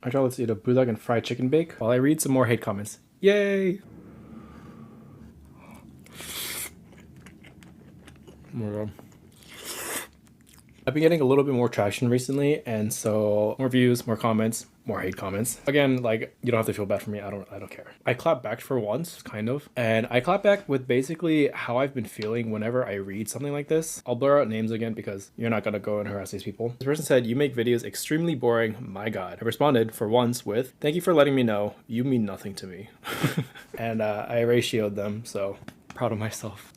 Alright, let's eat a bulldog and fried chicken bake while I read some more hate comments. Yay! Oh my god. I've been getting a little bit more traction recently, and so more views, more comments, more hate comments. Again, like, you don't have to feel bad for me. I don't care. I clap back for once, kind of. And I clap back with basically how I've been feeling whenever I read something like this. I'll blur out names again because you're not gonna go and harass these people. This person said, "You make videos extremely boring. My god." I responded for once with, "Thank you for letting me know. You mean nothing to me." And I ratioed them, so proud of myself.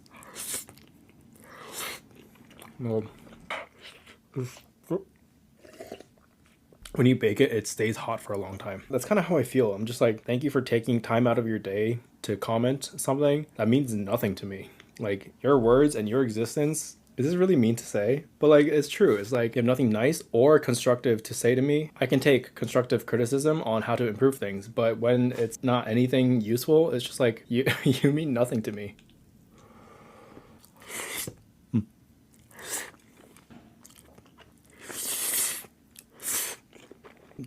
Well, when you bake it, it stays hot for a long time. That's kind of how I feel. I'm just like, thank you for taking time out of your day to comment something that means nothing to me. Like, your words and your existence, is this really mean to say? But like, it's true. It's like, you have nothing nice or constructive to say to me. I can take constructive criticism on how to improve things, but when it's not anything useful, it's just like, you mean nothing to me.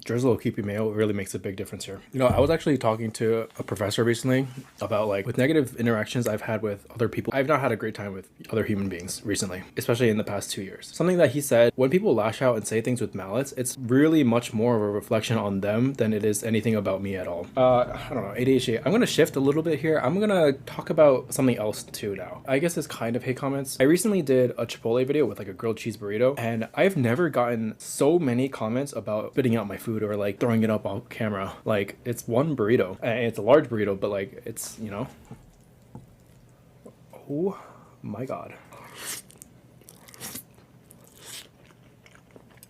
Drizzle of keeping mayo really makes a big difference here. You know, I was actually talking to a professor recently about like with negative interactions I've had with other people. I've not had a great time with other human beings recently, especially in the past 2 years. Something that he said, when people lash out and say things with malice, it's really much more of a reflection on them than it is anything about me at all. I don't know, ADHD. I'm gonna shift a little bit here. I'm gonna talk about something else too now. I guess it's kind of hate comments. I recently did a Chipotle video with like a grilled cheese burrito, and I've never gotten so many comments about spitting out my food or like throwing it up on camera. Like, it's one burrito and it's a large burrito, but like, it's, you know, oh my god.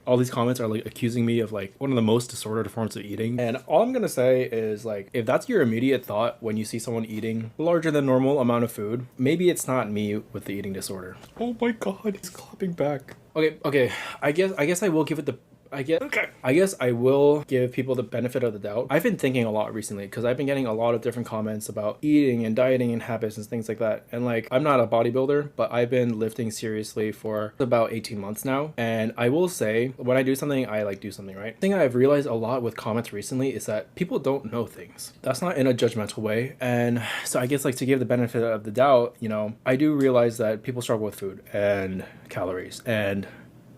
All these comments are like accusing me of like one of the most disordered forms of eating. And all I'm gonna say is like, if that's your immediate thought when you see someone eating larger than normal amount of food, maybe it's not me with the eating disorder. Oh my god, he's clapping back. Okay, I guess I will give it the I guess I will give people the benefit of the doubt. I've been thinking a lot recently because I've been getting a lot of different comments about eating and dieting and habits and things like that. And like, I'm not a bodybuilder, but I've been lifting seriously for about 18 months now. And I will say, when I do something, I like do something, right? The thing I've realized a lot with comments recently is that people don't know things. That's not in a judgmental way. And so I guess like to give the benefit of the doubt, you know, I do realize that people struggle with food and calories and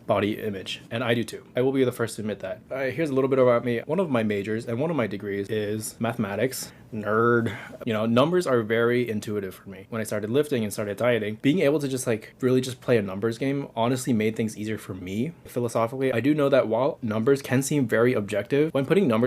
body image, and I do too. I will be the first to admit that. Here's a little bit about me. One of my majors and one of my degrees is mathematics. Nerd. You know, numbers are very intuitive for me. When I started lifting and started dieting, being able to just like really just play a numbers game honestly made things easier for me philosophically. I do know that while numbers can seem very objective, when putting numbers